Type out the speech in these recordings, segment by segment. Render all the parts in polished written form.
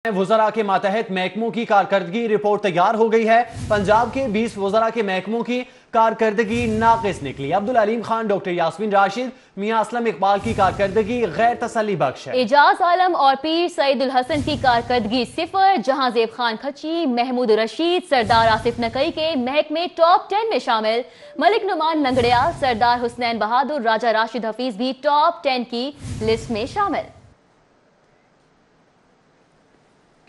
वज़रा के मातहत महकमों की कारकर्दगी रिपोर्ट तैयार हो गई है। पंजाब के 20 वज़रा के महकमों की कारकर्दगी नाक़िस निकली। अब्दुल अलीम खान, डॉक्टर यास्मीन राशिद, मियां असलम इकबाल की कारकर्दगी गैर तसल्ली बख्श है। एजाज आलम और पीर सईदुल हसन की कारकर्दगी सिफर। जहांजेब खान खच्ची, महमूद रशीद, सरदार आसिफ नकई के महकमे टॉप 10 में शामिल। मलिक नुमान लंगड़ियाल, सरदार हुसनैन बहादुर, राजा राशिद हफीज भी टॉप 10 की लिस्ट में शामिल।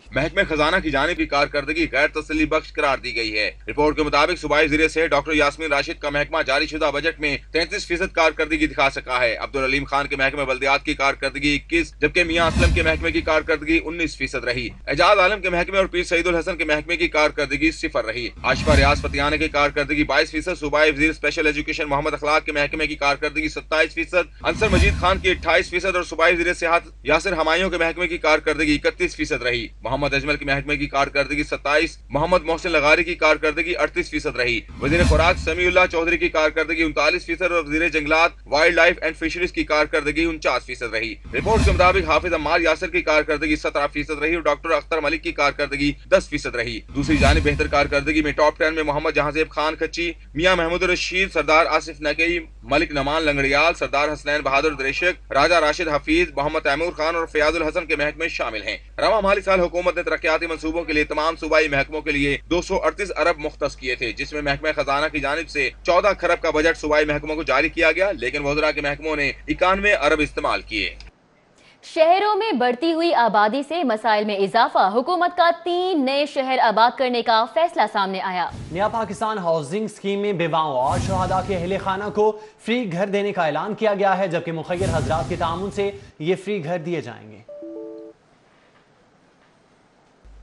महकमे खजाना की जानिब की कारकर्दगी गैर तसल्ली बख्श करार दी गई है। रिपोर्ट के मुताबिक सूबाई वज़ीर से डॉक्टर यास्मीन राशिद का महकमा जारी शुदा बजट में 33% कारकर्दगी दिखा सका है। अब्दुल अलीम खान के महकमे बल्दियात की कारकर्दगी 21, जबकि मियां असलम के महकमे की कारकर्दगी 19% रही। एजाज आलम के महकमे और पीर सईदुल हसन के महकमे की कारकर्दगी 0 रही। आशिफा रियाज फतियाना की कारकर्दगी 22%, सूबाई वज़ीर स्पेशल एजुकेशन मोहम्मद अखलाक के महकमे की कारकर्दगी 27%, अंसर मजीद खान की 28% और सूबाई वज़ीर सेहत यासिर हमायूं के महकमे की कारकर्दगी 31% रही। मोहम्मद अजमल के महकमे की कारकर्दगी 27, मोहम्मद मोहसिन लगारी की कारकर्दगी 38% रही। वज़ीर खुराक समीउल्लाह चौधरी की कारकर्दगी 39% और वज़ीर जंगलात, वाइल्ड लाइफ एंड फिशरीज की कारकर्दगी 49% रही। रिपोर्ट के मुताबिक हाफिज अम्मार यासिर की कारकर्दगी 17% रही और डॉक्टर अख्तर मलिक की कारकर्दगी 10% रही। दूसरी जानिब बेहतर कारकर्दगी में टॉप 10 में मोहम्मद जहांजेब खान खच्ची, मियां महमूद रशीद, सरदार आसिफ नकई, मलिक नमान लंगड़ियाल, सरदार हुसनैन बहादुर दरेशक, राजा राशिद हफीज, मोहम्मद तैमूर खान और फयाजुल हसन के महकमे शामिल हैं। रवा माली साल हुकूमत ने तरक्याती मंसूबों के लिए तमाम सूबाई महकमों के लिए 238 अरब मुख्तस किए थे, जिसमें महकमा खजाना की जानिब से 14 खरब का बजट सूबाई महकमों को जारी किया गया, लेकिन वज़रा के महकमों ने 91 अरब इस्तेमाल किए। शहरों में बढ़ती हुई आबादी से मसाइल में इजाफा। हुकूमत का 3 नए शहर आबाद करने का फैसला सामने आया। नया पाकिस्तान हाउसिंग स्कीम में बेवाओं और शहादा के अहले खाना को फ्री घर देने का ऐलान किया गया है, जबकि मुखय्यर हजरात के तामुन से ये फ्री घर दिए जाएंगे।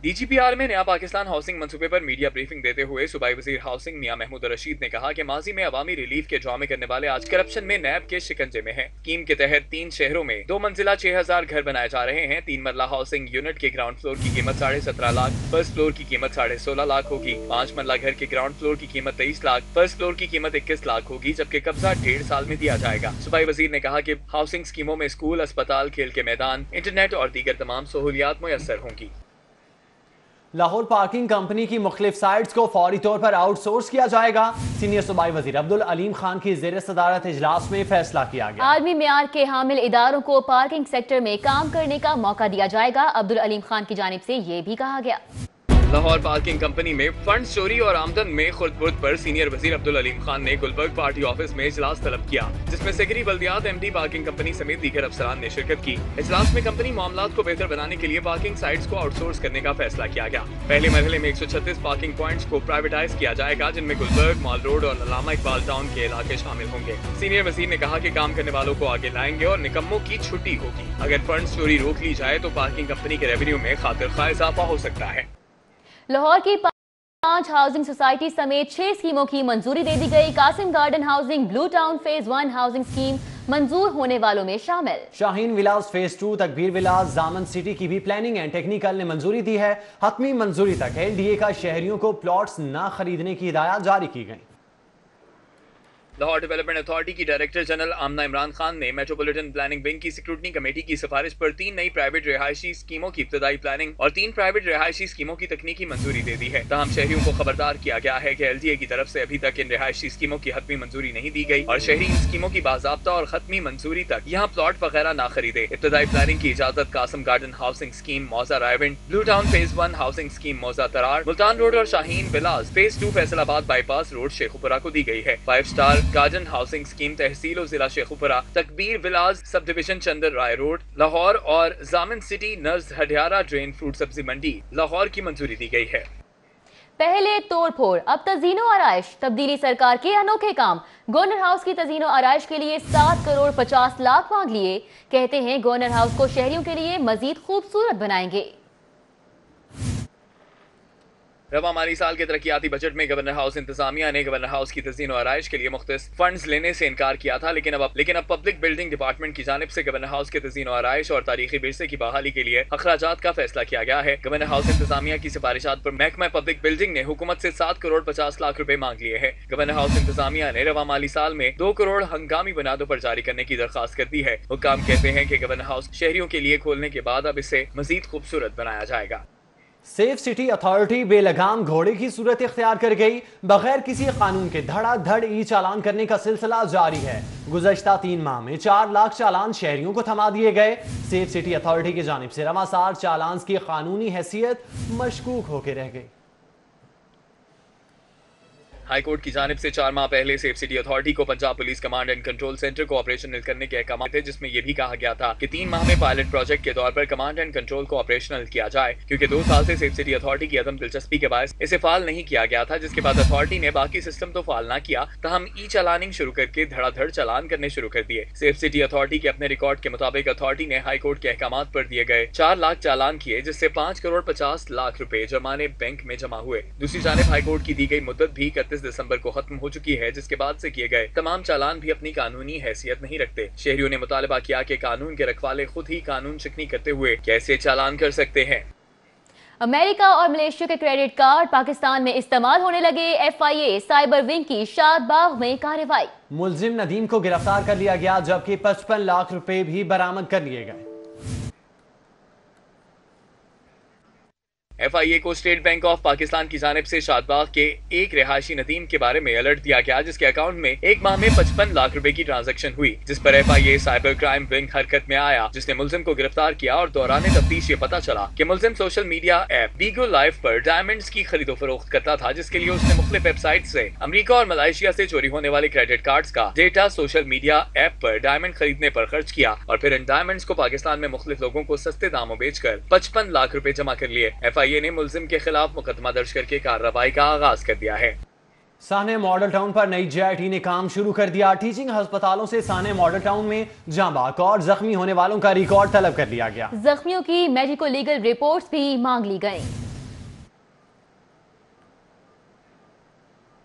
DGPR में नया पाकिस्तान हाउसिंग मंसूबे पर मीडिया ब्रीफिंग देते हुए सूबाई वजीर हाउसिंग मियां महमूद रशीद ने कहा कि माजी में अवामी रिलीफ के ड्रामे करने वाले आज करप्शन में नैब के शिकंजे में हैं। स्कीम के तहत 3 शहरों में 2 मंजिला 6000 घर बनाए जा रहे हैं। 3 मरला हाउसिंग यूनिट के ग्राउंड फ्लोर की कीमत 17.5 लाख, फर्स्ट फ्लोर की कीमत 16.5 लाख होगी। 5 मरला घर के ग्राउंड फ्लोर की कीमत 23 लाख, फर्स्ट फ्लोर की कीमत 21 लाख होगी, जबकि कब्जा 1.5 साल में दिया जाएगा। सूबाई वजीर ने कहा कि हाउसिंग स्कीमों में स्कूल, अस्पताल, खेल के मैदान, इंटरनेट और दीगर तमाम सहूलियात मुयस्सर होंगी। लाहौर पार्किंग कंपनी की मुख्तलिफ साइट्स को फौरी तौर पर आउटसोर्स किया जाएगा। सीनियर सूबाई वजीर अब्दुल अलीम खान की ज़ेर सदारत इजलास में फैसला किया गया। आलमी मेयार के हामिल इदारों को पार्किंग सेक्टर में काम करने का मौका दिया जाएगा। अब्दुल अलीम खान की जानिब से ये भी कहा गया। लाहौर पार्किंग कंपनी में फंड चोरी और आमदन में खुर्द-बुर्द पर सीनियर वजीर अब्दुल अलीम खान ने गुलबर्ग पार्टी ऑफिस में इजलास तलब किया, जिसमें सेक्रेटरी बल्दियात, MD पार्किंग कंपनी समेत दीगर अफसरान ने शिरकत की। इजलास में कंपनी मामलात को बेहतर बनाने के लिए पार्किंग साइट्स को आउटसोर्स करने का फैसला किया गया। पहले मरहले में 136 पार्किंग पॉइंट्स को प्राइवेटाइज किया जाएगा, जिनमें गुलबर्ग, मॉल रोड और अल्लामा इकबाल टाउन के इलाके शामिल होंगे। सीनियर वजीर ने कहा कि काम करने वालों को आगे लाएंगे और निकम्मों की छुट्टी होगी। अगर फंड चोरी रोक ली जाए तो पार्किंग कंपनी के रेवेन्यू में खातिर खा इजाफा हो सकता है। लाहौर की 5 हाउसिंग सोसाइटी समेत 6 स्कीमों की मंजूरी दे दी गई। Qasim garden housing blue town phase 1 housing scheme मंजूर होने वालों में शामिल। शाहीन विलास फेज 2, तकबीर विलास, जामन सिटी की भी प्लानिंग एंड टेक्निकल ने मंजूरी दी है। हतमी मंजूरी तक LDA का शहरियों को प्लॉट्स न खरीदने की हिदायत जारी की गई। लाहौर डेवलपमेंट अथॉरिटी की डायरेक्टर जनरल आमना इमरान खान ने मेट्रोपॉलिटन प्लानिंग विंग की स्क्रूटनी कमेटी की सिफारिश पर 3 नई प्राइवेट रिहायशी स्कीमों की इब्तदाई प्लानिंग और 3 प्राइवेट रिहायशी स्कीमों की तकनीकी मंजूरी दे दी है। तमाम शहरियों को खबरदार किया गया है कि LDA की तरफ से अभी तक इन रिहायशी स्कीमों की हतमी मंजूरी नहीं दी गई और शहरी इन स्कीमों की बाज़ाब्ता और खत्मी मंजूरी तक यहाँ प्लॉट वगैरह ना खरीदे। इब्तदाई प्लानिंग की इजाजत कासिम गार्डन हाउसिंग स्कीम मौजा Raiwind, blue town phase 1 housing scheme मौजा तरार, मुल्तान रोड और Shaheen villas phase 2 Faisalabad bypass road Sheikhupura को दी गई है। 5 स्टार गार्डन हाउसिंग स्कीम तहसील और जिला Sheikhupura, Takbeer villas sub division Chandar Rai road Lahore और जामिन सिटी नर्स हडियारा ड्रेन फ्रूट सब्जी मंडी लाहौर की मंजूरी दी गई है। पहले तोड़ फोड़, अब तज़ीनो आराइश, तब्दीली सरकार के अनोखे काम। गवर्नर हाउस की तज़ीनो आराइश के लिए 7 करोड़ 50 लाख मांग लिए। कहते हैं गवर्नर हाउस को शहरियों के लिए मजीद खूबसूरत बनाएंगे। रवा माली साल के तरक्याती बजट में गवर्नर हाउस इंतजामिया ने गवर्नर हाउस की तज़ीन और आराइश के लिए मुख्तलिफ फंड्स लेने से इनकार किया था, लेकिन अब पब्लिक बिल्डिंग डिपार्टमेंट की जानिब से गवर्नर हाउस के तज़ीन और आराइश और तारीखी विरसे की बहाली के लिए अखराजात का फैसला किया गया है। गवर्नर हाउस इंतजामिया की सिफारिशात पर महकमा पब्लिक बिल्डिंग ने हुकूमत से 7 करोड़ 50 लाख रुपए मांग लिए हैं। गवर्नर हाउस इंतजामिया ने रवा माली साल में 2 करोड़ हंगामी बुनियादों पर जारी करने की दरखास्त कर दी है। हुक्काम कहते हैं कि गवर्नर हाउस शहरियों के लिए खोलने के बाद अब इसे मजीद खूबसूरत बनाया जाएगा। सेफ सिटी अथॉरिटी बेलगाम घोड़े की सूरत इख्तियार कर गई। बगैर किसी कानून के धड़ाधड़ ई चालान करने का सिलसिला जारी है। गुज़श्ता 3 माह में 4 लाख चालान शहरियों को थमा दिए गए। सेफ सिटी अथॉरिटी की जानिब से रवासार चालान की कानूनी हैसियत मशकूक होकर रह गई। हाई कोर्ट की जानिब से 4 माह पहले सेफ सिटी अथॉरिटी को Punjab police command and control centre को ऑपरेशनल करने के अहकाम थे, जिसमें यह भी कहा गया था कि 3 माह में पायलट प्रोजेक्ट के तौर पर कमांड एंड कंट्रोल को ऑपरेशनल किया जाए, क्योंकि 2 साल से सेफ सिटी अथॉरिटी की अदम दिलचस्पी के बायस इसे फाल नहीं किया गया था, जिसके बाद अथॉरिटी ने बाकी सिस्टम तो फाल ना किया, तहम ई चालानिंग शुरू करके धड़ाधड़ चालान करने शुरू कर दिए। सेफ सिटी अथॉरिटी के अपने रिकॉर्ड के मुताबिक अथॉरिटी ने हाई कोर्ट के अहकाम पर दिए गए 4 लाख चालान किए, जिससे 5 करोड़ 50 लाख रुपए जुर्माने बैंक में जमा हुए। दूसरी जानिब हाई कोर्ट की दी गई मुद्दत भी 31 दिसंबर को खत्म हो चुकी है, जिसके बाद से किए गए तमाम चालान भी अपनी कानूनी हैसियत नहीं रखते। शहरियों ने मुतालबा किया कि कानून के रखवाले खुद ही कानून शिकनी करते हुए कैसे चालान कर सकते हैं। अमेरिका और मलेशिया के क्रेडिट कार्ड पाकिस्तान में इस्तेमाल होने लगे। FIA साइबर विंग की शादबाग में कार्रवाई। मुलजिम नदीम को गिरफ्तार कर लिया गया, जबकि 55 लाख रुपए भी बरामद कर लिए गए। FIA को स्टेट बैंक ऑफ पाकिस्तान की जानिब से शादबाग के एक रिहायशी नदीम के बारे में अलर्ट दिया गया, जिसके अकाउंट में एक माह में 55 लाख रुपए की ट्रांजैक्शन हुई, जिस पर FIA साइबर क्राइम विंग हरकत में आया, जिसने मुलजिम को गिरफ्तार किया और दौरान तफ्तीश ये पता चला कि मुलजिम सोशल मीडिया ऐप बीगो लाइव पर डायमंड्स की खरीदो फरोख्त करता था, जिसके लिए उसने मुख्तलिफ वेबसाइट से अमेरिका और मलेशिया से चोरी होने वाले क्रेडिट कार्ड्स का डेटा सोशल मीडिया ऐप पर डायमंड खरीदने पर खर्च किया और फिर इन डायमंड्स को पाकिस्तान में मुख्तलिफ लोगों को सस्ते दामों बेचकर 55 लाख रुपए जमा कर लिए। FIA ने मुलजिम के खिलाफ मुकदमा दर्ज करके कार्रवाई का आगाज कर दिया है। साने मॉडल टाउन पर नई JIT ने काम शुरू कर दिया। टीचिंग अस्पतालों से साने मॉडल टाउन में जाँ बाक और जख्मी होने वालों का रिकॉर्ड तलब कर लिया गया। जख्मियों की मेडिको लीगल रिपोर्ट्स भी मांग ली गई।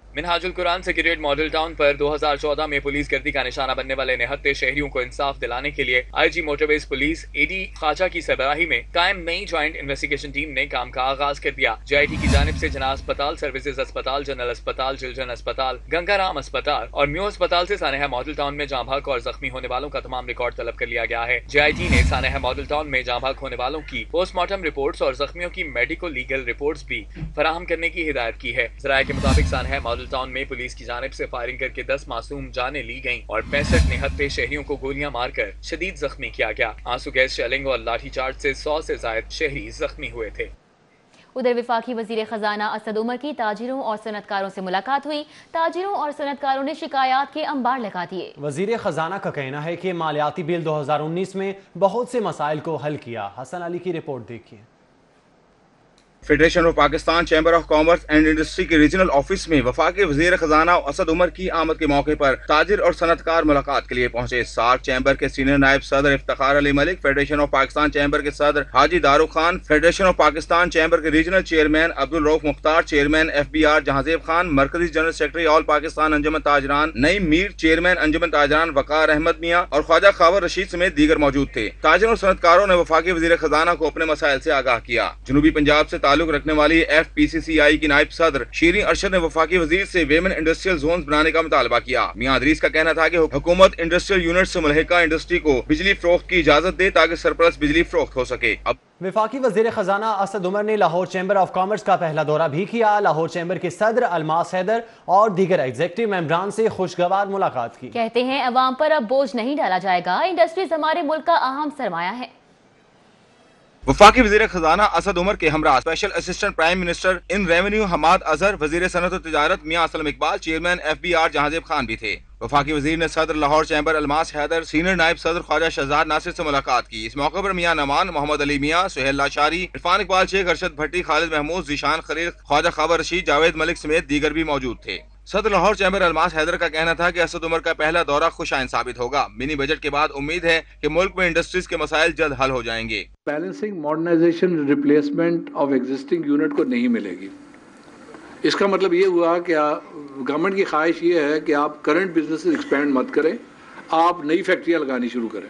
Minhajul Quran secretariat model town पर 2014 में पुलिस गर्दी का निशाना बनने वाले निहत्ते शहरियों को इंसाफ दिलाने के लिए IG मोटरवेज पुलिस AD खाचा की सरबराही में कायम नई ज्वाइंट इन्वेस्टिगेशन टीम ने काम का आगाज कर दिया। JIT की जानिब से जना अस्पताल, सर्विसेज अस्पताल, जनरल अस्पताल, चिल्ड्रन अस्पताल, गंगाराम अस्पताल और म्यू अस्पताल से सानेहा मॉडल टाउन में जाँ भाग और जख्मी होने वालों का तमाम रिकॉर्ड तलब कर लिया गया है। JIT ने सानेहा मॉडल टाउन में जाँ भाग होने वालों की पोस्टमार्टम रिपोर्ट्स और जख्मियों की मेडिको लीगल रिपोर्ट्स भी फराहम करने की हिदायत की है। जराये के मुताबिक सानेहा मॉडल टाउन में पुलिस की जानिब से फायरिंग करके 10 मासूम जानें ली गईं और 65 निहत्ते शहरियों को गोलियां मारकर शदीद जख्मी किया गया। आंसू गैस शेलिंग और लाठीचार्ज से 100 से ज्यादा शहरी जख्मी हुए थे। उधर वफाकी वजीर खजाना असद उमर की ताजिरों और सनतकारों से मुलाकात हुई। ताजिरों और सनतकारों ने शिकायत के अंबार लगा दिए। वजीर खजाना का कहना है कि मालियाती बिल 2019 में बहुत से मसाइल को हल किया। हसन अली की रिपोर्ट देखिए। Federation of Pakistan chamber of commerce and industry के रीजनल ऑफिस में वफाकी वजीर खजाना असद उमर की आमद के मौके पर ताजिर और सनतकार मुलाकात के लिए पहुंचे। सार्क चैम्बर के सीनियर नायब सदर Iftikhar Ali Malik, federation of Pakistan chamber के सदर Haji Daru Khan, federation of Pakistan chamber के regional chairman Abdul Rauf Mukhtar, chairman FBR Jahanzeb Khan, मरकजी general secretary all Pakistan Anjuman Tajiran Naeem Mir, chairman Anjuman Tajiran Waqar Ahmad Mian और ख्वाजा खावर रशीद समेत दीगर मौजूद थे। ताजिर और सनतकारों ने वफाकी वजीर खजाना को अपने मसाइल से आगाह किया। जनूबी पंजाब से ताल्लुक रखने वाली FPCCI की नायब सदर शीरी अरशद ने वफाकी वजीर से वेमन इंडस्ट्रियल जोन बनाने का मुतालबा किया। मियां अदरीस का कहना था कि हुकूमत इंडस्ट्रियल यूनिट से मुल्हिका इंडस्ट्री को बिजली फरोख्त की इजाजत दे ताकि सरप्लस बिजली फरोख्त हो सके। अब वफाकी वजीर खजाना असद उमर ने लाहौर चैम्बर ऑफ कॉमर्स का पहला दौरा भी किया। लाहौर चैम्बर के सदर अलमास हैदर और दीगर एग्जीक्यूटिव मेंबरान से खुशगवार मुलाकात की। कहते हैं अवाम पर अब बोझ नहीं डाला जाएगा, इंडस्ट्रीज हमारे मुल्क का अहम सरमाया है। वफाकी वजीर खजाना असद उमर के हमरा special assistant prime minister in revenue Hammad Azhar, वजीर सनत और तिजारत मियां असलम इकबाल, चेयरमैन FBR जहांजेब खान भी थे। वफाकी वजीर ने सदर लाहौर चैम्बर अलमास हैदर, सीनियर नायब सदर ख्वाजा शहजाद नासिर से मुलाकात की। इस मौके पर मियां नमान, मोहम्मद अली मियां, सुहेल लाशारी, इरफान इकबाल शेख, अरशद भट्टी, खालिद महमूद, जीशान खलील, ख्वाजा खावर रशीद, जावेद मलिक समेत दीगर भी मौजूद थे। सदर लाहौर चैम्बर अलमास हैदर का कहना था कि असद उमर का पहला दौरा खुशाइन साबित होगा। मिनी बजट के बाद उम्मीद है कि मुल्क में इंडस्ट्रीज के मसाइल जल्द हल हो जाएंगे। Balancing modernisation replacement of existing unit को नहीं मिलेगी। اس کا مطلب یہ ہوا کہ گورنمنٹ کی خواہش یہ ہے کہ آپ کرنٹ بزنس ایکسپینڈ مت کریں، آپ نئی فیکٹریاں لگانی شروع کریں.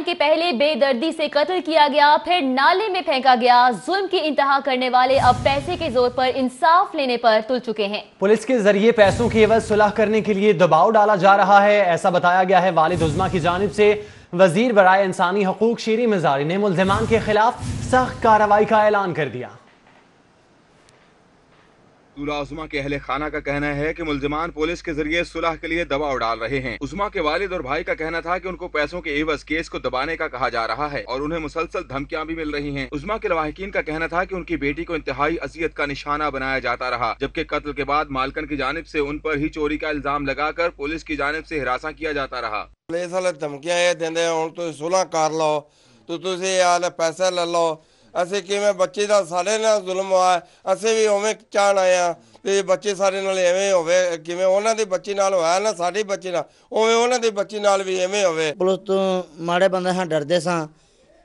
کہ پہلے بے دردی سے قتل کیا گیا، پھر نالے میں پھینکا گیا، ظلم کی انتہا کرنے والے اب پیسے کے زور پر انصاف لینے پر تل چکے ہیں. پولیس کے ذریعے پیسوں کی عوض صلح کرنے کے لیے دباؤ ڈالا جا رہا ہے، ایسا بتایا گیا ہے. والد عظمیٰ کی جانب سے وزیر برائے انسانی حقوق شیریں مزاری نے ملزمان کے خلاف سخت کارروائی کا اعلان کر دیا. دولہا عظمیٰ کے اہل خانہ کا کہنا ہے کہ ملزمان پولیس کے ذریعے صلح کے لیے دباؤ ڈال رہے ہیں. عظمیٰ کے والد اور بھائی کا کہنا تھا کہ ان کو پیسوں کے عوض کیس کو دبانے کا کہا جا رہا ہے اور انہیں مسلسل دھمکیاں بھی مل رہی ہیں. عظمیٰ کے لواحقین کا کہنا تھا کہ ان کی بیٹی کو انتہائی اذیت کا نشانہ بنایا جاتا رہا، جبکہ قتل کے بعد مالکن کی جانب سے ان پر ہی چوری کا الزام لگا کر پولیس کی جانب سے ہراساں کیا جاتا رہا. پولیس والے دھمکیاں یہ دیندے ہن تو صلح کر لو، تو تسی آلے پیسے لے لو. اسی کیویں بچے دا سارے نال ظلم ہوا ہے، اسی بھی اوویں چاہن آئے ہاں تے بچے سارے نال ایویں ہوے، کیویں انہاں دی بچی نال ہویا نا ساڈی بچی نال، اوویں انہاں دی بچی نال بھی ایویں ہوے. پولیس تو ماڑے بندے ہاں ڈردے ساں،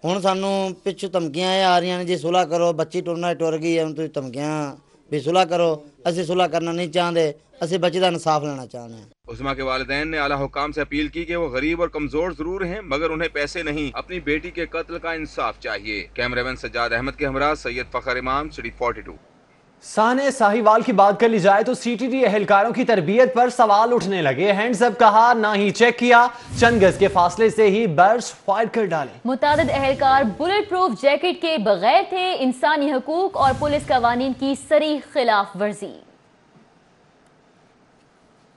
ہن سانوں پچھوں دھمکیاں آ رہی ہیں جی صلح کرو، بچی ٹرنا ٹر گئی ہے، ہن تسی دھمکیاں بھی صلح کرو. اسی صلح کرنا نہیں چاہتے، اسی بچی دا انصاف لینا چاہتے ہیں. عظمیٰ کے والدین نے اعلیٰ حکام سے اپیل کی کہ وہ غریب اور کمزور ضرور ہیں مگر انہیں پیسے نہیں، اپنی بیٹی کے قتل کا انصاف چاہیے. کیمرہ مین سجاد احمد کے ہمراہ سید فخر امام، سٹی 42. سانحہ ساہیوال کی بات کر لی جائے تو سی ٹی ڈی اہلکاروں کی تربیت پر سوال اٹھنے لگے. ہینڈز اپ کہا، نہ ہی چیک کیا، چند گز کے فاصلے سے ہی برس فائر کر ڈالے. متعدد اہلکار بلٹ پروف جیکٹ کے بغیر تھے، انسانی حقوق اور پولیس قوانین کی صریح خلاف ورزی.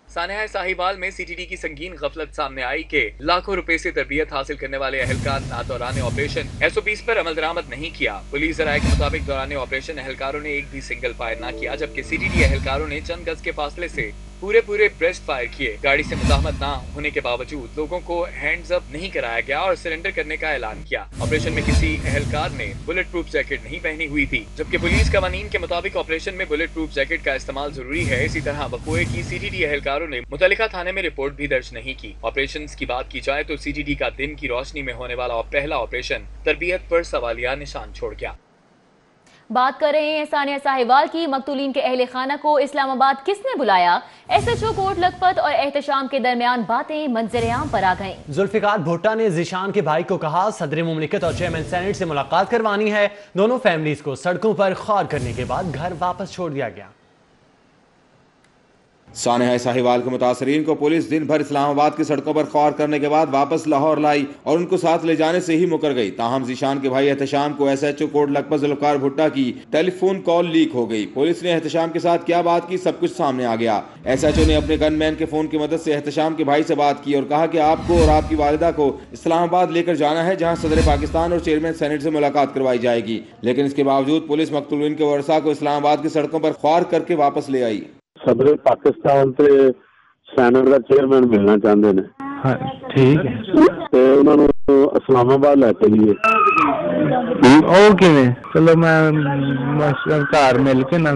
سانحہ ساہیوال میں سی ٹی ڈی کی سنگین غفلت سامنے آئی کہ لاکھوں روپے سے تربیت حاصل کرنے والے اہلکار دوران آپریشن ایس او پیز پر عمل درآمد نہیں کیا. پولیس ذرائع کے مطابق دوران آپریشن اہلکاروں نے ایک بھی سنگل فائر نہ کیا، جبکہ سی ٹی ڈی اہلکاروں نے چند گز کے فاصلے سے پورے بریسٹ فائر کیے. گاڑی سے مزاحمت نہ ہونے کے باوجود لوگوں کو ہینڈز اپ نہیں کرایا گیا اور سرنڈر کرنے کا اعلان کیا. آپریشن میں کسی اہلکار نے بلٹ پروف جیکٹ نہیں پہنی ہوئی تھی، جبکہ پولیس قوانین کے مطابق آپریشن میں بلٹ پروف جیکٹ کا استعمال ضروری ہے. اسی طرح وقوعے کی سی ٹی ڈی اہلکاروں نے متعلقہ تھانے میں رپورٹ بھی درج نہیں کی. آپریشنز کی بات کی جائے تو سی ٹی ڈی کا دن کی روشنی میں ہونے والا پہلا آپریشن تربیت پر سوالیہ نشان چھوڑ گیا. بات کر رہے ہیں سانحہ ساہیوال کی. مقتولین کے اہل خانہ کو اسلام آباد کس نے بلایا؟ S H O Kot Lakhpat اور احتشام کے درمیان باتیں منظر عام پر آ گئیں. ذوالفقار بھٹا نے ذیشان کے بھائی کو کہا صدر مملکت اور چیئرمین سینٹ سے ملاقات کروانی ہے. دونوں فیملیز کو سڑکوں پر خوار کرنے کے بعد گھر واپس چھوڑ دیا گیا. سانحہ ساہیوال کے متاثرین کو پولیس دن بھر اسلام آباد کی سڑکوں پر خوار کرنے کے بعد واپس لاہور لائی اور ان کو ساتھ لے جانے سے ہی مکر گئی. تاہم ذیشان کے بھائی احتشام کو S H O Kot Lakhpat Zulfiqar بھٹا کی ٹیلی فون کال لیک ہو گئی. پولیس نے احتشام کے ساتھ کیا بات کی، سب کچھ سامنے آ گیا. ایس ایچ او نے اپنے گن مین کے فون کی مدد سے احتشام کے بھائی سے بات کی اور کہا کہ آپ کو اور آپ کی والدہ کو اسلام آباد لے کر جانا ہے، جہاں صدر پاکستان اور چیئرمین سینٹ سے ملاقات کروائی جائے گی. لیکن اس کے باوجود پولیس مقتولین کے ورثاء کو اسلام آباد کی سڑکوں پر خوار کر کے واپس لے آئی. صدر پاکستان سے سینٹ کا چیئرمین ملنا چاہتے ہیں. ٹھیک ہے، انہوں نے اسلام آباد لے کے لیے چلو میں گھر مل کے نہ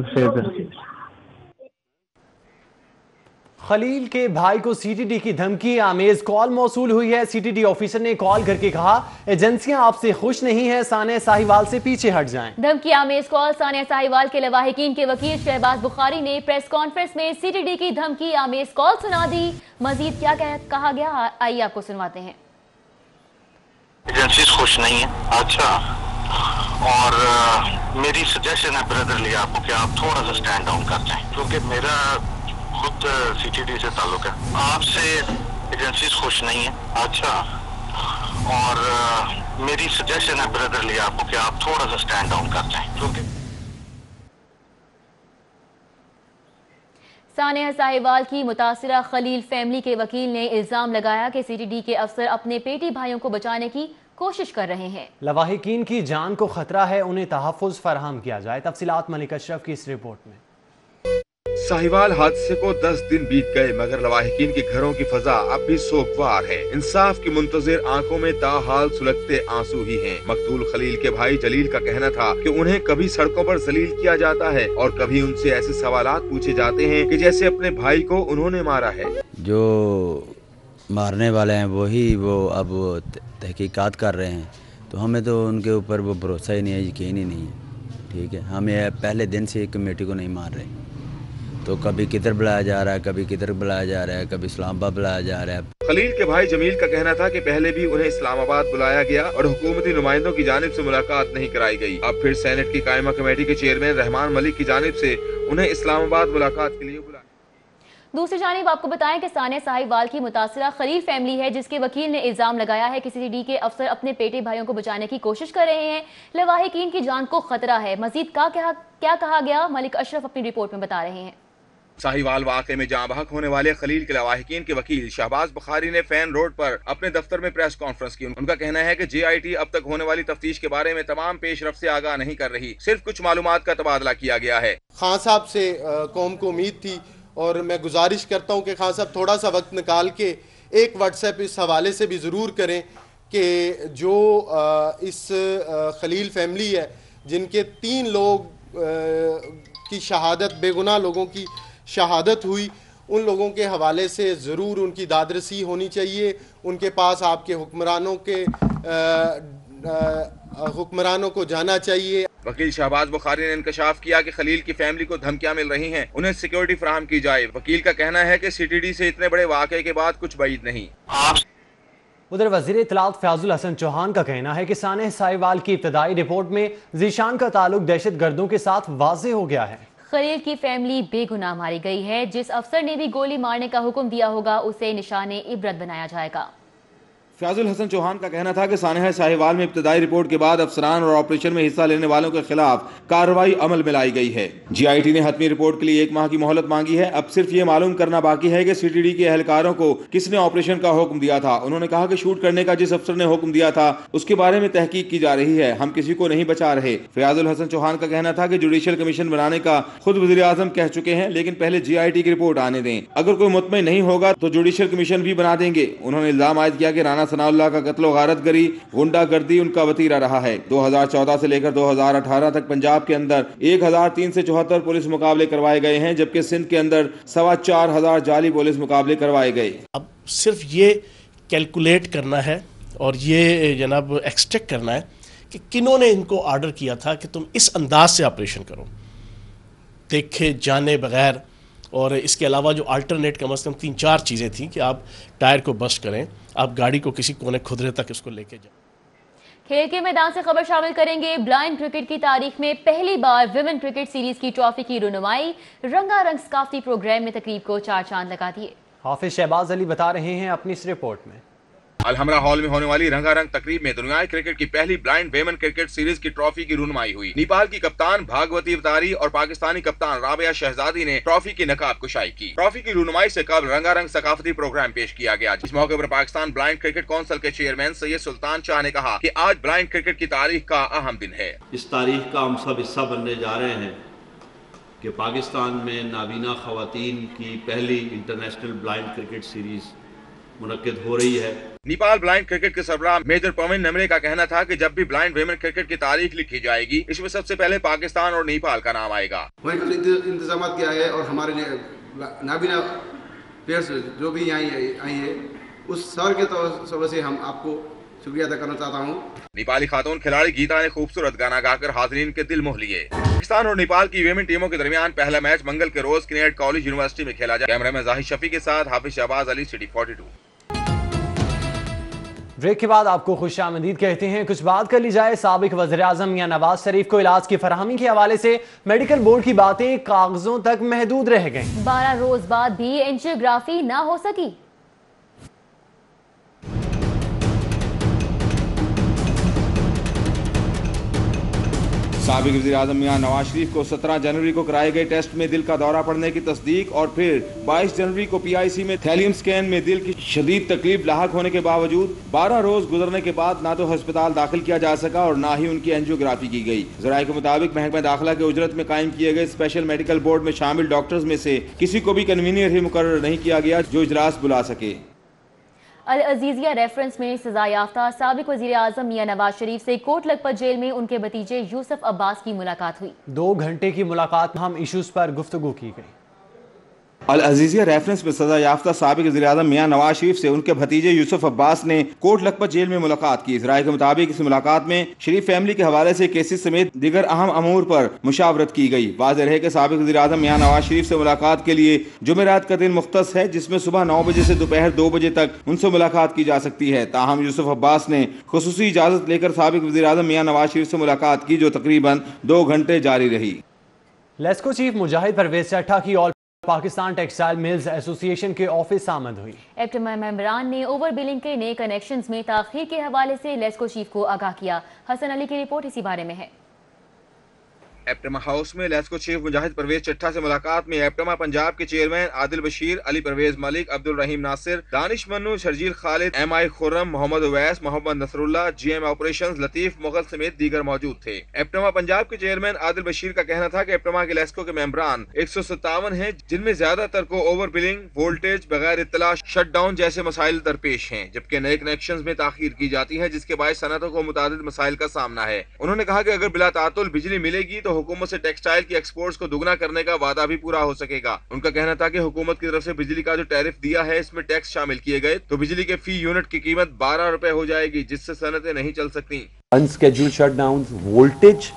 خلیل کے بھائی کو سی ٹی ڈی کی دھمکی آمیز کال موصول ہوئی ہے. سی ٹی ڈی آفیسر نے کال کر کے کہا ایجنسیاں آپ سے خوش نہیں ہیں، سانحہ ساہیوال سے پیچھے ہٹ جائیں. دھمکی آمیز کال. سانحہ ساہیوال کے لواحقین کے وکیل شہباز بخاری نے پریس کانفرنس میں سی ٹی ڈی کی دھمکی آمیز کال سنا دی. مزید کیا کہا گیا آئیے آپ کو سنواتے ہیں. ایجنسیز خوش نہیں ہیں. اچھا، اور میری سجیشن ہے بردرلی آپ کو کہ آپ تھوڑا سا سٹینڈ ڈاؤن کر جائیں، کیونکہ میرا خود سی ٹی ڈی سے تعلق ہے. آپ سے ایجنسیز خوش نہیں ہیں. اچھا، اور میری سجیشن ہے بردرلی آپ کو کہ آپ تھوڑا سا سٹینڈ ڈاؤن کر جائیں، کیونکہ سانحہ ساہیوال کی متاثرہ خلیل فیملی کے وکیل نے الزام لگایا کہ سی ٹی ڈی کے افسر اپنے پیٹی بھائیوں کو بچانے کی کوشش کر رہے ہیں. لواحقین کی جان کو خطرہ ہے، انہیں تحفظ فراہم کیا جائے. تفصیلات ملک اشرف کی اس رپورٹ میں. ساہیوال حادثے کو 10 دن بیت گئے مگر لواحقین کے گھروں کی فضا اب بھی سوگوار ہے. انصاف کی منتظر آنکھوں میں تاحال سلگتے آنسو ہی ہیں. مقتول خلیل کے بھائی جلیل کا کہنا تھا کہ انہیں کبھی سڑکوں پر ذلیل کیا جاتا ہے اور کبھی ان سے ایسے سوالات پوچھے جاتے ہیں کہ جیسے اپنے بھائی کو انہوں نے مارا ہے. جو مارنے والے ہیں وہی وہ اب تحقیقات کر رہے ہیں، تو ہمیں تو ان کے اوپر وہ بھروسہ ہی نہیں ہے، یقین ہی نہیں ہے. ٹھیک ہے، ہمیں پہلے دن سے کمیٹی کو نہیں مار رہے. तो कभी किधर बुलाया जा रहा है, कभी किधर बुलाया जा रहा है, कभी इस्लामाबाद बुलाया जा रहा है। खलील के भाई जमील का कहना था कि पहले भी उन्हें इस्लामाबाद बुलाया गया और हुकूमती नुमाइंदों की जानिब से मुलाकात नहीं कराई गई। अब फिर सेनेट की कायमा कमेटी के चेयरमैन रहमान मलिक की जानिब से उन्हें इस्लामाबाद मुलाकात के लिए बुलाया। दूसरी जानिब आपको बताएं कि सानिया साहिवाल की मुतासिरा खलील फैमिली है, जिसके वकील ने इल्जाम लगाया है कि सीसीडी के अफसर अपने पेटे भाइयों को बचाने की कोशिश कर रहे हैं। लवाहिकीन की जान को खतरा है। मजीद क्या कहा गया, मलिक अशरफ अपनी रिपोर्ट में बता रहे हैं। साहिवाल वाक़े में जाँ बहक होने वाले खलील के लवाहिकीन के वकील शहबाज बुखारी ने फैन रोड पर अपने दफ्तर में प्रेस कॉन्फ्रेंस की। उनका कहना है कि JIT अब तक होने वाली तफ्तीश के बारे में तमाम पेशरफ से आगाह नहीं कर रही, सिर्फ कुछ मालूमात का तबादला किया गया है। खान साहब से कौम को उम्मीद थी और मैं गुजारिश करता हूँ कि खान साहब थोड़ा सा वक्त निकाल के एक व्हाट्सएप इस हवाले से भी ज़रूर करें कि जो इस खलील फैमिली है जिनके 3 लोग की शहादत, बेगुनाह लोगों की शहादत हुई, उन लोगों के हवाले से ज़रूर उनकी दादरसी होनी चाहिए। उनके पास आपके हुक्मरानों को जाना चाहिए। वकील शहबाज बुखारी ने इंकशाफ किया कि खलील की फैमिली को धमकियां मिल रही हैं, उन्हें सिक्योरिटी फराहम की जाए। वकील का कहना है कि CTD से इतने बड़े वाक़े के बाद कुछ बाइद नहीं। उधर वज़ीर इत्तलात फयाजुल हसन चौहान का कहना है कि सानिया साहिवाल की इब्तदाई रिपोर्ट में ज़ीशान का ताल्लुक दहशत गर्दों के साथ वाज़ेह हो गया है। खलील की फैमिली बेगुनाह मारी गई है। जिस अफसर ने भी गोली मारने का हुक्म दिया होगा उसे निशाने इबरत बनाया जाएगा। फयाजुल हसन चौहान का कहना था कि सानिया साहिवाल में इब्तदाई रिपोर्ट के बाद अफसरान और ऑपरेशन में हिस्सा लेने वालों के खिलाफ कार्रवाई अमल में लाई गई है। JIT ने हतमी रिपोर्ट के लिए 1 माह की मोहलत मांगी है। अब सिर्फ ये मालूम करना बाकी है कि CTD के एहलकारों को किसने ऑपरेशन का हुक्म दिया था। उन्होंने कहा कि शूट करने का जिस अफसर ने हुक्म दिया था उसके बारे में तहकीक की जा रही है, हम किसी को नहीं बचा रहे। फयाजुल हसन चौहान का कहना था कि जुडिशल कमीशन बनाने का खुद वज़ीर आज़म कह चुके हैं, लेकिन पहले JIT की रिपोर्ट आने दें। अगर कोई मुतमईन नहीं होगा तो जुडिशल कमीशन भी बना देंगे। उन्होंने इल्जाम आयद किया कि राना सनाउल्लाह का कत्ल गारतगरी, गुंडागर्दी उनका वतीरा रहा है। 2014 से लेकर 2018 तक पंजाब के अंदर 1374 पुलिस मुकाबले करवाए गए हैं, जबकि सिंध के अंदर 4500 जाली पुलिस मुकाबले करवाए गए। अब सिर्फ ये कैलकुलेट करना है और ये जनाब एक्सट्रैक्ट करना है कि किन्होंने इनको ऑर्डर किया था कि तुम इस अंदाज से ऑपरेशन करो, देखे जाने बगैर। और इसके अलावा जो अल्टरनेट कम से कम 3-4 चीज़ें थी कि आप टायर को बस्ट करें, आप गाड़ी को किसी कोने खुदरे तक इसको लेके जाएं। खेल के मैदान से खबर शामिल करेंगे। ब्लाइंड क्रिकेट की तारीख में पहली बार विमेन क्रिकेट सीरीज की ट्रॉफी की रुनुमाई, रंगारंग सकाफती प्रोग्राम में तकरीब को 4 चांद लगा दिए। हाफिज शहबाज अली बता रहे हैं अपनी इस रिपोर्ट में। अलहमरा हॉल में होने वाली रंगारंग तकरीब में दुनियाई क्रिकेट की पहली ब्लाइंड वेमेन क्रिकेट सीरीज की ट्रॉफी की रुनुमाई हुई। नेपाल की कप्तान भागवती अवतारी और पाकिस्तानी कप्तान राबिया शहजादी ने ट्रॉफी की नकाब कुशाई की। ट्रॉफी की रुनुमाई से कबल रंगारंग सकाफती प्रोग्राम पेश किया गया। इस मौके पर पाकिस्तान ब्लाइंड क्रिकेट काउंसिल के चेयरमैन सैयद सुल्तान शाह ने कहा कि आज ब्लाइंड क्रिकेट की तारीख का अहम दिन है। इस तारीख का हम सब हिस्सा बनने जा रहे हैं कि पाकिस्तान में नाबीना खवातीन की पहली इंटरनेशनल ब्लाइंड क्रिकेट सीरीज मुनक्किद हो रही है। नेपाल ब्लाइंड क्रिकेट के सरबराह मेजर पवन नमरे का कहना था कि जब भी ब्लाइंड वेमेन क्रिकेट की तारीख लिखी जाएगी, इसमें सबसे पहले पाकिस्तान और नेपाल का नाम आएगा। वही इंतजाम किया है और हमारे नाबीना प्लेयर्स जो भी यहाँ आई है उस सर के तरफ से हम आपको शुक्रिया अदा करना चाहता हूँ। नेपाली खातून खिलाड़ी गीता ने खूबसूरत गाना गाकर हाज़रीन के दिल मोह लिए। पाकिस्तान और नेपाल की वेमेन टीमों के दरमियान पहला मैच मंगल के रोज किनेट कॉलेज यूनिवर्सिटी में खेला जाएगा। कैमरा में जाहिद शफी के साथ हाफिज शहबाज अली, सिटी 42। ब्रेक के बाद आपको खुशामदीद कहते हैं। कुछ बात कर ली जाए साबिक वज़ीर आज़म मियां नवाज शरीफ को इलाज की फराहमी के हवाले से मेडिकल बोर्ड की बातें कागजों तक महदूद रह गईं। 12 रोज बाद भी एंजियोग्राफी ना हो सकी। साबिक वज़ीर आज़म मियां नवाज शरीफ को 17 जनवरी को कराए गए टेस्ट में दिल का दौरा पड़ने की तस्दीक और फिर 22 जनवरी को PIC में थैलियम स्कैन में दिल की शदीद तकलीफ लाहक होने के बावजूद 12 रोज गुजरने के बाद ना तो अस्पताल दाखिल किया जा सका और ना ही उनकी एंजियोग्राफी की गई। ज़राए के मुताबिक महकमा दाखिला के उजरत में कायम किए गए स्पेशल मेडिकल बोर्ड में शामिल डॉक्टर्स में से किसी को भी कन्वीनियर ही मुकर्रर नहीं किया गया जो इजलास बुला सके। अल अजीजिया रेफरेंस में सजा याफ्ता साबिक वज़ीर आज़म मियां नवाज शरीफ से कोट लखपत जेल में उनके भतीजे यूसुफ अब्बास की मुलाकात हुई। 2 घंटे की मुलाकात में हम इश्यूज पर गुफ्तगू की गई। अल-अजीज़िया रेफरेंस में सजा याफ्ता साबिक वज़ीर-ए-आज़म मियां नवाज शरीफ से उनके भतीजे यूसुफ अब्बास ने कोट लखपत जेल में मुलाकात की। इस राय के मुताबिक इस मुलाकात में शरीफ फैमिली के हवाले से केसेस समेत दीगर अहम अमूर पर मुशावरत की गई। वाज़ेह रहे कि साबिक वज़ीर-ए-आज़म मियां नवाज शरीफ से मुलाकात के लिए जुमेरात का दिन मुख्तस है, जिसमें सुबह 9 बजे से दोपहर 2 बजे तक उनसे मुलाकात की जा सकती है। ताहम यूसुफ अब्बास ने खुसूसी इजाज़त लेकर साबिक वज़ीर-ए-आज़म मियां नवाज शरीफ से मुलाकात की, जो तकरीबन 2 घंटे जारी रही। लेस्को चीफ मुजाहिद परवेज चट्टा की all Pakistan textile mills association के ऑफिस आमद हुई। एप्टमा मेंबरान ने ओवर बिलिंग के नए कनेक्शंस में ताखीर के हवाले से लेस्को चीफ को आगाह किया। हसन अली की रिपोर्ट इसी बारे में है। एप्टमा हाउस में लेस्को चीफ मुजाहिद परवेज चट्टा से मुलाकात में एप्टमा पंजाब के chairman Adil Bashir, Ali Parvez Malik, Abdul Rahim Nasir, Danish Mannu, Sharjeel Khalid, M I. Khurram, Mohammad Uwais, Mohammad Nasrullah, GM operations Latif Mughal समेत दीगर मौजूद थे। एप्टमा पंजाब के चेयरमैन आदिल बशीर का कहना था कि एप्टमा के लेस्को के मेंबरान 157 हैं, जिनमें ज्यादातर को ओवर बिलिंग, वोल्टेज, बगैर इत्तला, शट डाउन जैसे मसाइल दरपेश हैं, जबकि नए कनेक्शंस में ताखीर की जाती है, जिसके बायस सनअतों को मुतादिद मसाइल का सामना है। उन्होंने कहा कि अगर बिला तातुल बिजली मिलेगी तो हुकूमत से टेक्सटाइल की एक्सपोर्ट्स को दुगना करने का वादा भी पूरा हो सकेगा। उनका कहना था कि हुकूमत की तरफ से बिजली का जो टैरिफ दिया है, इसमें टैक्स शामिल किए गए तो बिजली के फी यूनिट की कीमत 12 रुपए हो जाएगी, जिससे सनतें नहीं चल सकती। अनस्केड्यूल्ड शटडाउन, वोल्टेज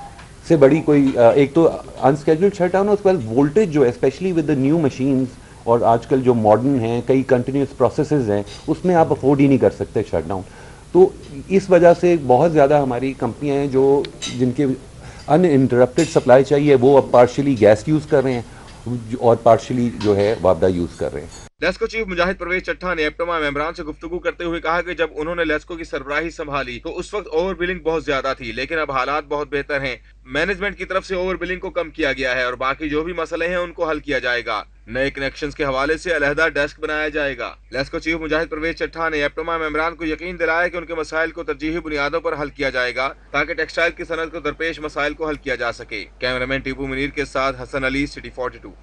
से बड़ी कोई एक तो अनस्केड्यूल्ड शटडाउन है, उसके बाद वोल्टेज जो है specially with the new machines और आजकल जो मॉडर्न हैं, कई कंटिन्यूस प्रोसेसेस हैं, उसमें आप अफोर्ड ही नहीं कर सकते शटडाउन। तो इस वजह से बहुत ज़्यादा हमारी कंपनियां हैं जो जिनके अनइंटरप्टेड सप्लाई चाहिए, वो अब पार्शियली गैस यूज़ कर रहे हैं और पार्शियली जो है वापदा यूज़ कर रहे हैं। लेस्को चीफ मुजाहिद परवेज चट्टा ने एप्टमा मेंबरान से गुफ्तगू करते हुए कहा कि जब उन्होंने लेस्को की सरबराही संभाली तो उस वक्त ओवर बिलिंग बहुत ज्यादा थी, लेकिन अब हालात बहुत बेहतर हैं। मैनेजमेंट की तरफ से ओवर बिलिंग को कम किया गया है और बाकी जो भी मसले हैं उनको हल किया जाएगा। नए कनेक्शंस के हवाले से अलहदा डेस्क बनाया जाएगा। लेस्को चीफ मुजाहिद परवेज चट्टा ने एप्टमा मेंबरान को यकीन दिलाया कि उनके मसाइल को तरजीही बुनियादों पर हल किया जाएगा ताकि टेक्सटाइल की सनत को दरपेश मसाइल को हल किया जा सके। कैमरामैन टीपू मुनीर के साथ हसन अली, सिटी 42।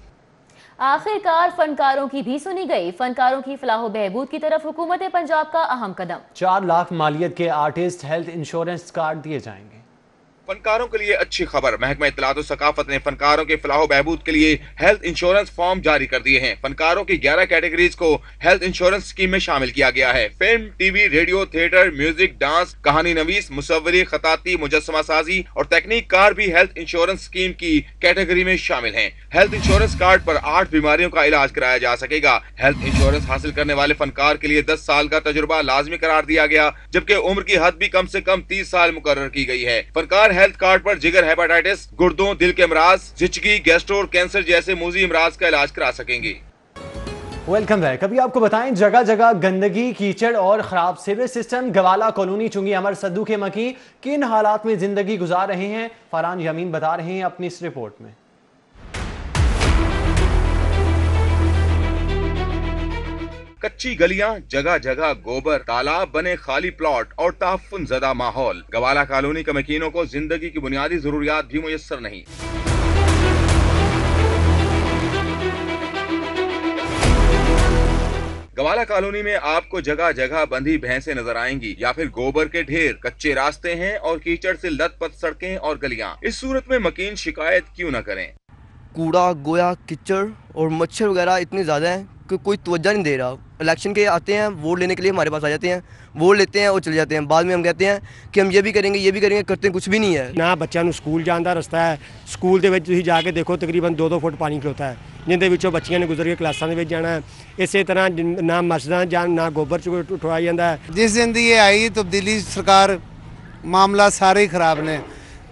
आखिरकार फनकारों की भी सुनी गई। फनकारों की फलाह बहबूद की तरफ हुकूमत पंजाब का अहम कदम। 4 लाख मालियत के आर्टिस्ट हेल्थ इंश्योरेंस कार्ड दिए जाएंगे। फनकारों के लिए अच्छी खबर, महकमा इत्तलात और सकाफत ने फनकारों के फलाह बहबूद के लिए हेल्थ इंश्योरेंस फॉर्म जारी कर दिए हैं। फनकारों की 11 कैटेगरीज को हेल्थ इंश्योरेंस स्कीम में शामिल किया गया है। Film, TV, radio, theatre, music, dance, कहानी नवीस, मुसव्वरी, खताती, मुजस्समा साजी और तकनीक कार भी हेल्थ इंश्योरेंस स्कीम की कैटेगरी में शामिल हैं। हेल्थ इंश्योरेंस कार्ड पर 8 बीमारियों का इलाज कराया जा सकेगा। हेल्थ इंश्योरेंस हासिल करने वाले फनकार के लिए 10 साल का तजुर्बा लाजमी करार दिया गया, जबकि उम्र की हद भी कम से कम 30 साल मुकर्रर की गई है। फनकार हेल्थ कार्ड पर जिगर, हेपेटाइटिस, गुर्दों, दिल के अमराज, जिचगी, गैस्ट्रो, कैंसर जैसे मूजी अमराज का इलाज करा सकेंगे। Welcome back. अभी आपको बताएं, जगह जगह गंदगी, कीचड़ और खराब सीवरेज सिस्टम। गवाला कॉलोनी चुंगी अमर सद्दू के मकी किन हालात में जिंदगी गुजार रहे हैं, फरहान यमीन बता रहे हैं अपनी इस रिपोर्ट में। कच्ची गलियां, जगह जगह गोबर, तालाब बने खाली प्लॉट और ताफुन ज़दा माहौल। गवाला कॉलोनी के मकीनों को जिंदगी की बुनियादी जरूरियात भी मुयस्सर नहीं। गवाला कॉलोनी में आपको जगह जगह बंधी भैंसें नजर आएंगी या फिर गोबर के ढेर, कच्चे रास्ते हैं और कीचड़ से लथपथ सड़कें और गलियां। इस सूरत में मकीन शिकायत क्यों न करें। कूड़ा, गोया, कीचड़ और मच्छर वगैरह इतने ज़्यादा हैं कि कोई तवज्जो नहीं दे रहा। इलेक्शन के आते हैं, वोट लेने के लिए हमारे पास आ जाते हैं, वोट लेते हैं और चले जाते हैं। बाद में हम कहते हैं कि हम ये भी करेंगे, करते कुछ भी नहीं है। ना बच्चों ਨੂੰ ਸਕੂਲ ਜਾਣ ਦਾ ਰਸਤਾ ਹੈ। ਸਕੂਲ ਦੇ ਵਿੱਚ ਤੁਸੀਂ ਜਾ ਕੇ ਦੇਖੋ ਤਕਰੀਬਨ 2-2 ਫੁੱਟ ਪਾਣੀ ਖਲੋਤਾ ਹੈ, ਜਿੰਦੇ ਵਿੱਚੋਂ ਬੱਚੀਆਂ ਨੇ ਗੁਜ਼ਰ ਕੇ ਕਲਾਸਾਂ ਦੇ ਵਿੱਚ ਜਾਣਾ ਹੈ। ਇਸੇ ਤਰ੍ਹਾਂ ਨਾ ਮਸਜਿਦਾਂ ਜਾਂ ਨਾ ਗੋਬਰ ਚ ਉਠਵਾਇਆ ਜਾਂਦਾ ਹੈ। ਜਿਸ ਦਿਨ ਦੀ ਇਹ ਆਈ ਤਬਦੀਲੀ ਸਰਕਾਰ, ਮਾਮਲਾ ਸਾਰੇ ਹੀ ਖਰਾਬ ਨੇ।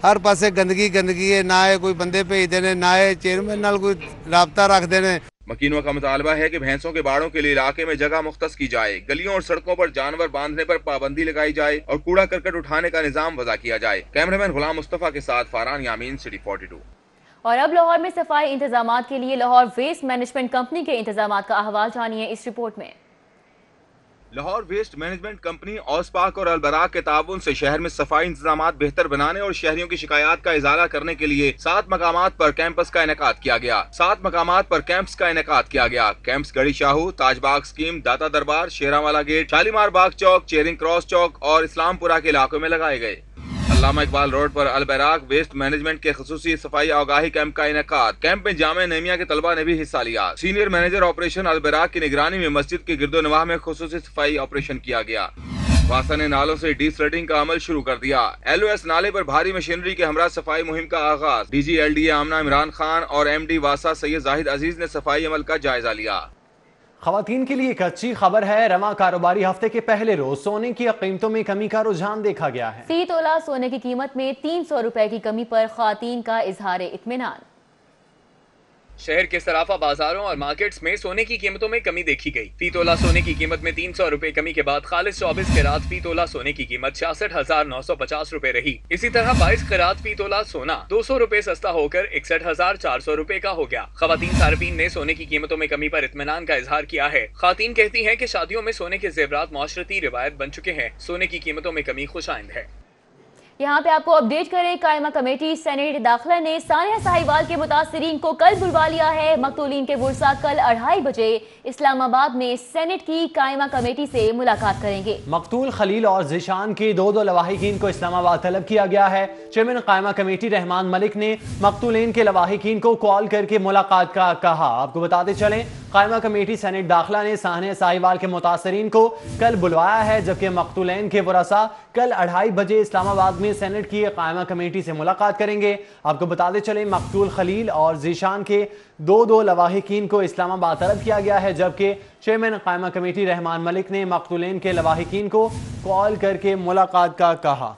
ਹਰ ਪਾਸੇ ਗੰਦਗੀ ਹੈ। ਨਾ ਇਹ ਕੋਈ ਬੰਦੇ ਭੇਜਦੇ ਨੇ, ਨਾ ਇਹ ਚੇਅਰਮੈਨ ਨਾਲ ਕੋਈ ਰਾਬਤਾ ਰੱਖਦੇ ਨੇ। मकीनों का मुतालबा है कि भैंसों के बाड़ों के लिए इलाके में जगह मुख्तस की जाए, गलियों और सड़कों पर जानवर बांधने पर पाबंदी लगाई जाए और कूड़ा करकट उठाने का निजाम वज़ा किया जाए। कैमरामैन गुलाम मुस्तफ़ा के साथ फरहान यामीन, सिटी 42। और अब लाहौर में सफाई इंतजामात के लिए लाहौर वेस्ट मैनेजमेंट कंपनी के इंतजामात का अहवाल जानिए इस रिपोर्ट में। लाहौर वेस्ट मैनेजमेंट कंपनी औसपाक और अलबराक के ताउन से शहर में सफाई इंतजामात बेहतर बनाने और शहरियों की शिकायत का इजाला करने के लिए 7 मकामात पर कैंपस का इनेकाद किया गया। 7 मकामात पर कैंप्स का इनेकाद किया गया। कैंप्स गढ़ी शाहू, ताजबाग स्कीम, दाता दरबार, शेरावाला गेट, शालीमार बाग चौक, चेरिंग क्रॉस चौक और इस्लामपुरा के इलाकों में लगाए गए। علامہ اقبال روڈ پر البراق ویسٹ مینجمنٹ کے خصوصی صفائی آگاہی کیمپ کا انعقاد. کیمپ میں جامعہ نعیمیہ کے طلبہ نے بھی حصہ لیا. سینئر مینیجر آپریشن البراق کی نگرانی میں مسجد کے گرد و نواح میں خصوصی صفائی آپریشن کیا گیا. واسا نے نالوں سے ڈی سلٹنگ کا عمل شروع کر دیا. ایل او ایس نالے پر بھاری مشینری کے ہمراہ صفائی مہم کا آغاز. D G L D A Amna Imran Khan اور ایم ڈی واسا سید زاہد عزیز نے صفائی عمل کا جائزہ لیا. خواتین کے لیے ایک اچھی خبر ہے. رواں کاروباری ہفتے کے پہلے روز سونے کی قیمتوں میں کمی کا رجحان دیکھا گیا ہے. فی تولہ سونے کی قیمت میں 300 روپے کی کمی پر خواتین کا اظہار اطمینان. شہر کے صرافہ بازاروں اور مارکیٹس میں سونے کی قیمتوں میں کمی دیکھی گئی. فی تولہ سونے کی قیمت میں 300 روپے کمی کے بعد خالص 24 کیرات فی تولہ سونے کی قیمت 66,950 روپے رہی. اسی طرح 22 کیرات فی تولہ سونا 200 روپے سستا ہو کر 61,400 روپے کا ہو گیا. خواتین صارفین نے سونے کی قیمتوں میں کمی پر اطمینان کا اظہار کیا ہے. خواتین کہتی ہیں کہ شادیوں میں سونے کے زیورات معاشرتی روایت بن چکے ہیں. سونے کی قیمتوں میں کمی خوش آئند ہے. یہاں پہ آپ کو اپڈیٹ کریں، قائمہ کمیٹی سینیٹ داخلہ نے ثانیہ ساہیوال کے متاثرین کو کل بلوا لیا ہے. مقتولین کے ورثاء کل 2:30 بجے اسلام آباد میں سینیٹ کی قائمہ کمیٹی سے ملاقات کریں گے. مقتول خلیل اور ذیشان کے دو لواحقین کو اسلام آباد طلب کیا گیا ہے. چیئرمین قائمہ کمیٹی رحمان ملک نے مقتولین کے لواحقین کو کال کر کے ملاقات کا کہا. آپ کو بتاتے چلیں، قائمہ کمیٹی سینیٹ داخلہ نے ثانیہ ساہیوال کے متاثرین کو کل بلوایا ہے، جبکہ مقتولین کے ورثاء کل 2:30 بجے اسلام آباد میں سینیٹ کی قائمہ کمیٹی سے ملاقات کریں گے. آپ کو بتاتے چلیں، مقتول خلیل اور ذیشان کے دو لواحقین کو اسلام آباد طلب کیا گیا ہے، جبکہ چیئرمین قائمہ کمیٹی رحمان ملک نے مقتولین کے لواحقین کو کال کر کے ملاقات کا کہا.